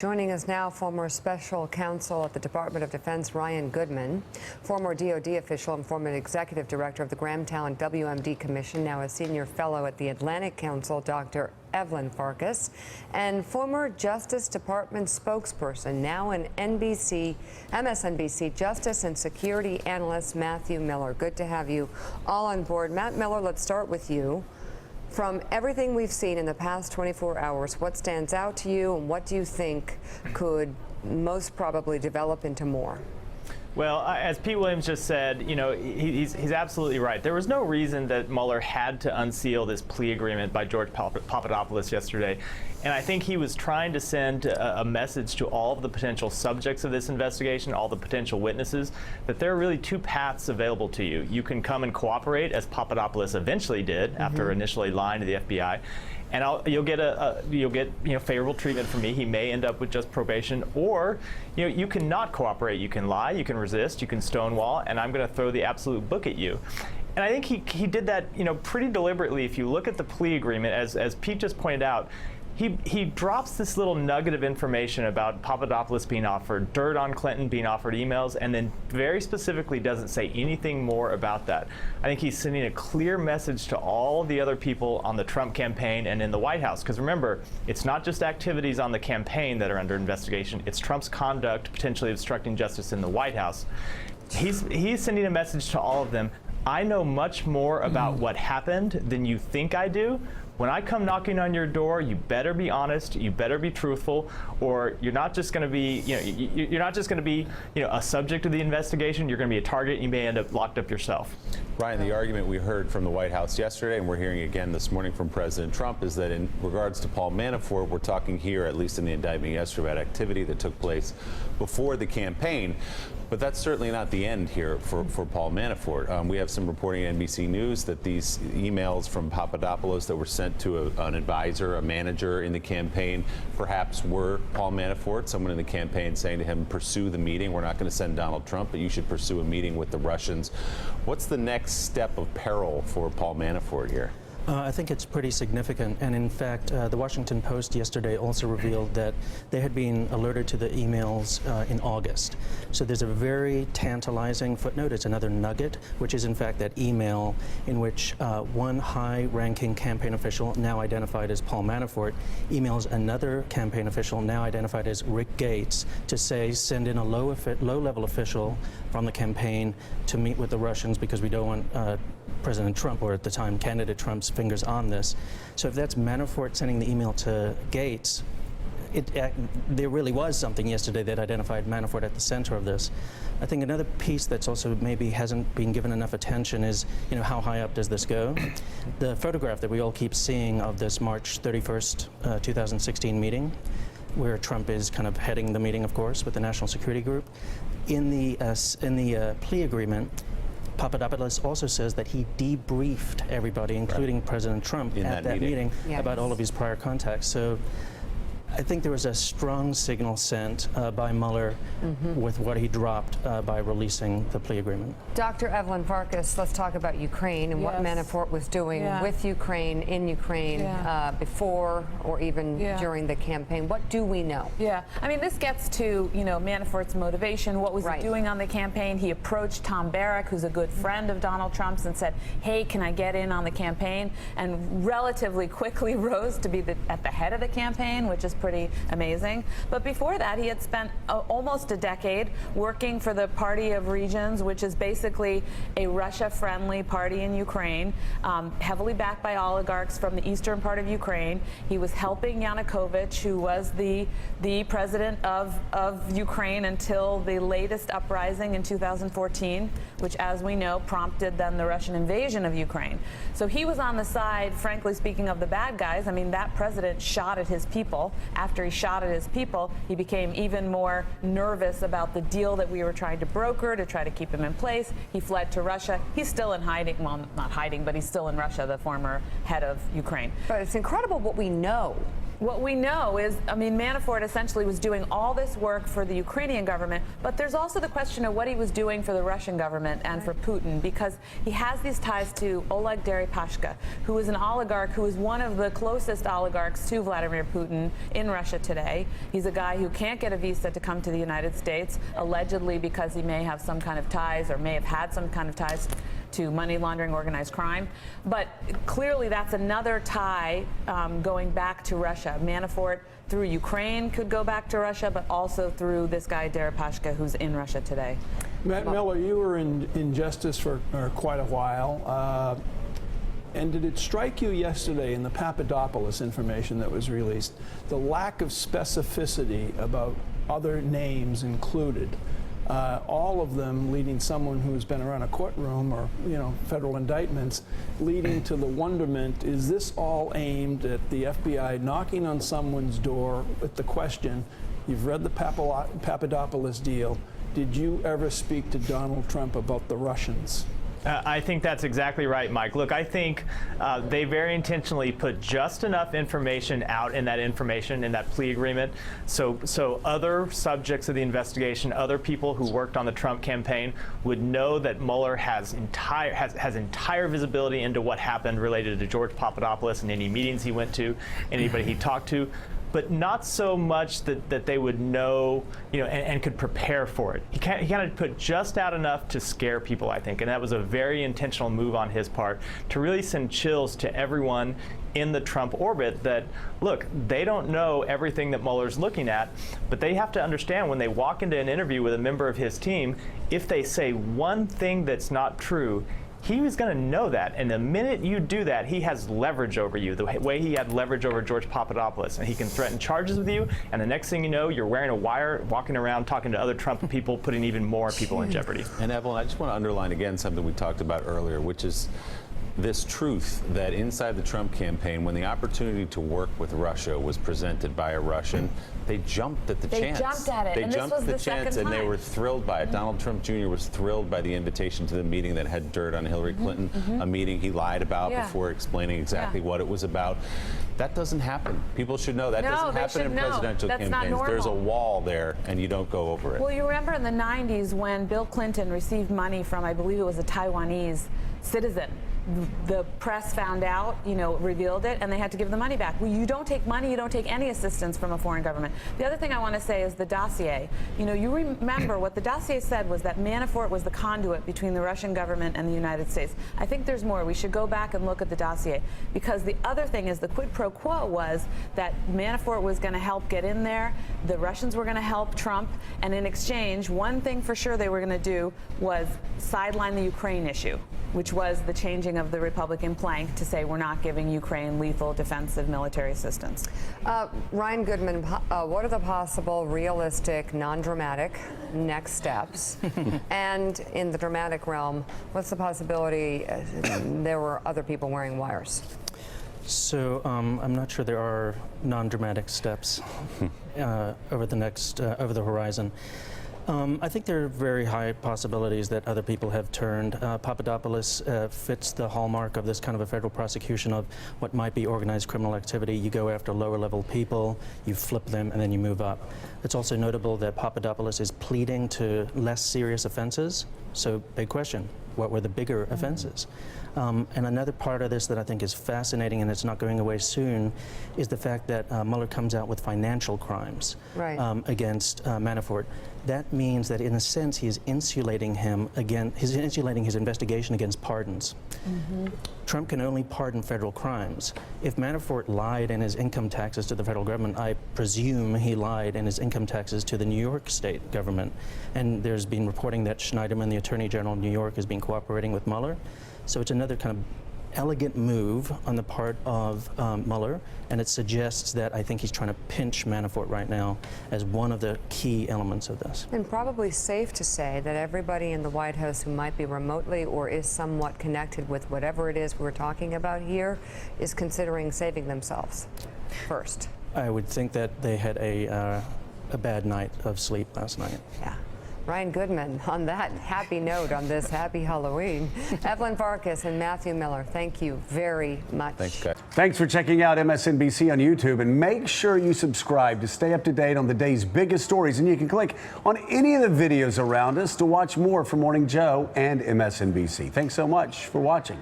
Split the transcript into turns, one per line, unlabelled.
Joining us now, former special counsel at the Department of Defense, Ryan Goodman, former DoD official and former executive director of the Graham Talent WMD Commission, now a senior fellow at the Atlantic Council, Dr. Evelyn Farkas, and former Justice Department spokesperson, now an MSNBC Justice and Security Analyst, Matthew Miller. Good to have you all on board. Matt Miller, let's start with you. From everything we've seen in the past 24 hours, what stands out to you and what do you think could most probably develop into more?
Well, as Pete Williams just said, you know, he's absolutely right. There was no reason that Mueller had to unseal this plea agreement by George Papadopoulos yesterday. And I think he was trying to send a message to all of the potential subjects of this investigation, all the potential witnesses, that there are really two paths available to you. You can come and cooperate, as Papadopoulos eventually did after initially lying to the FBI. And you'll get favorable treatment from me. He may end up with just probation, or you can not cooperate. You can lie, you can resist, you can stonewall, and I'm going to throw the absolute book at you. And I think he did that pretty deliberately. If you look at the plea agreement, as Pete just pointed out, he drops this little nugget of information about Papadopoulos being offered dirt on Clinton, being offered emails, and then very specifically doesn't say anything more about that. I think he's sending a clear message to all the other people on the Trump campaign and in the White House. Because remember, it's not just activities on the campaign that are under investigation. It's Trump's conduct potentially obstructing justice in the White House. He's sending a message to all of them. I know much more about what happened than you think I do. When I come knocking on your door, you better be honest, you better be truthful, or you're not just going to be, you're not just going to be, a subject of the investigation. You're going to be a target, and you may end up locked up yourself.
Ryan, the argument we heard from the White House yesterday, and we're hearing again this morning from President Trump, is that in regards to Paul Manafort, we're talking here, at least in the indictment yesterday, about activity that took place before the campaign. But that's certainly not the end here for Paul Manafort. We have some reporting at NBC News that these emails from Papadopoulos that were sent to an advisor, a manager in the campaign, perhaps were Paul Manafort, someone in the campaign saying to him, pursue the meeting. We're not going to send Donald Trump, but you should pursue a meeting with the Russians. What's the next step of peril for Paul Manafort here?
I think it's pretty significant, and in fact, the Washington Post yesterday also revealed that they had been alerted to the emails in August. So there's a very tantalizing footnote. It's another nugget, which is in fact that email in which one high-ranking campaign official, now identified as Paul Manafort, emails another campaign official, now identified as Rick Gates, to say send in a low-level official from the campaign to meet with the Russians because we don't want President Trump, or at the time candidate Trump's, fingers on this. So if that's Manafort sending the email to Gates, there really was something yesterday that identified Manafort at the center of this. I think another piece that's also maybe hasn't been given enough attention is, how high up does this go? The photograph that we all keep seeing of this March 31st, 2016 meeting, where Trump is kind of heading the meeting, of course, with the National Security Group. In the plea agreement, Papadopoulos also says that he debriefed everybody, including President Trump, at that meeting about all of his prior contacts. So I think there was a strong signal sent by Mueller with what he dropped by releasing the plea agreement.
Dr. Evelyn Farkas, let's talk about Ukraine and what Manafort was doing with Ukraine, in Ukraine, before or even during the campaign. What do we know?
Yeah, I mean, this gets to, Manafort's motivation. What was he doing on the campaign? He approached Tom Barrack, who's a good friend of Donald Trump's, and said, hey, can I get in on the campaign? And relatively quickly rose to be at the head of the campaign, which is pretty amazing. But before that, he had spent almost a decade working for the Party of Regions, which is basically a Russia-friendly party in Ukraine, heavily backed by oligarchs from the eastern part of Ukraine. He was helping Yanukovych, who was the president of Ukraine until the latest uprising in 2014, which, as we know, prompted then the Russian invasion of Ukraine. So he was on the side, frankly speaking, of the bad guys. I mean, that president shot at his people. After he shot at his people, he became even more nervous about the deal that we were trying to broker to try to keep him in place. He fled to Russia. He's still in hiding. Well, not hiding, but he's still in Russia, the former head of Ukraine.
But it's incredible what we know
What we know is, I mean, Manafort essentially was doing all this work for the Ukrainian government, but there's also the question of what he was doing for the Russian government and for Putin, because he has these ties to Oleg Deripaska, who is an oligarch, who is one of the closest oligarchs to Vladimir Putin in Russia today. He's a guy who can't get a visa to come to the United States, allegedly because he may have some kind of ties or may have had some kind of ties to money laundering, organized crime. But clearly that's another tie going back to Russia. Manafort through Ukraine could go back to Russia, but also through this guy Deripaska, who's in Russia today.
Matt Miller, you were in Justice for quite a while. And did it strike you yesterday in the Papadopoulos information that was released, the lack of specificity about other names included? All of them leading someone who's been around a courtroom or, federal indictments, leading to the wonderment, is this all aimed at the FBI knocking on someone's door with the question, you've read the Papadopoulos deal, did you ever speak to Donald Trump about the Russians?
I think that's exactly right, Mike. Look, I think they very intentionally put just enough information out in that plea agreement, so other subjects of the investigation, other people who worked on the Trump campaign would know that Mueller has entire visibility into what happened related to George Papadopoulos and any meetings he went to, anybody he talked to, but not so much that they would know, and could prepare for it. He kind of put just out enough to scare people, I think, and that was a very intentional move on his part to really send chills to everyone in the Trump orbit that, look, they don't know everything that Mueller's looking at, but they have to understand when they walk into an interview with a member of his team, if they say one thing that's not true, he was going to know that, and the minute you do that, he has leverage over you, the way he had leverage over George Papadopoulos, and he can threaten charges with you, and the next thing you know, you're wearing a wire, walking around talking to other Trump people, putting even more people in jeopardy.
And Evelyn, I just want to underline again something we talked about earlier, which is this truth that inside the Trump campaign, when the opportunity to work with Russia was presented by a Russian, they jumped at the chance.
They jumped at it,
They
and this
jumped
was
the
the
chance,
second
and they
time.
were thrilled by it. Donald Trump Jr. was thrilled by the invitation to the meeting that had dirt on Hillary Clinton, a meeting he lied about before explaining exactly what it was about. That doesn't happen. People should know that doesn't happen in presidential campaigns. There's a wall there, and you don't go over it.
Well, you remember in the 90s when Bill Clinton received money from, I believe it was a Taiwanese citizen. The press found out, revealed it, and they had to give the money back. Well, you don't take money, you don't take any assistance from a foreign government. The other thing I want to say is the dossier. You remember what the dossier said was that Manafort was the conduit between the Russian government and the United States. I think there's more. We should go back and look at the dossier, because the other thing is the quid pro quo was that Manafort was going to help get in there, the Russians were going to help Trump, and in exchange, one thing for sure they were going to do was sideline the Ukraine issue, which was the changing of the Republican plank to say we're not giving Ukraine lethal defensive military assistance.
Ryan Goodman, what are the possible, realistic, non-dramatic next steps? And in the dramatic realm, what's the possibility there were other people wearing wires?
So I'm not sure there are non-dramatic steps over the horizon. I think there are very high possibilities that other people have turned. Papadopoulos fits the hallmark of this kind of a federal prosecution of what might be organized criminal activity. You go after lower-level people, you flip them, and then you move up. It's also notable that Papadopoulos is pleading to less serious offenses. So, big question, what were the bigger offenses? And another part of this that I think is fascinating, and it's not going away soon, is the fact that Mueller comes out with financial crimes against Manafort. That means that, in a sense, he is insulating him he's insulating his investigation against pardons. Trump can only pardon federal crimes. If Manafort lied in his income taxes to the federal government, I presume he lied in his income taxes to the New York state government. And there's been reporting that Schneiderman, the Attorney General of New York, has been cooperating with Mueller. So it's another kind of elegant move on the part of Mueller, and it suggests that I think he's trying to pinch Manafort right now as one of the key elements of this.
And probably safe to say that everybody in the White House who might be remotely or is somewhat connected with whatever it is we're talking about here is considering saving themselves first.
I would think that they had a bad night of sleep last night.
Yeah. Ryan Goodman, on that happy note, on this happy Halloween. Evelyn Farkas and Matthew Miller, thank you very much.
Thanks, guys.
Thanks for checking out MSNBC on YouTube, and make sure you subscribe to stay up to date on the day's biggest stories. And you can click on any of the videos around us to watch more from Morning Joe and MSNBC. Thanks so much for watching.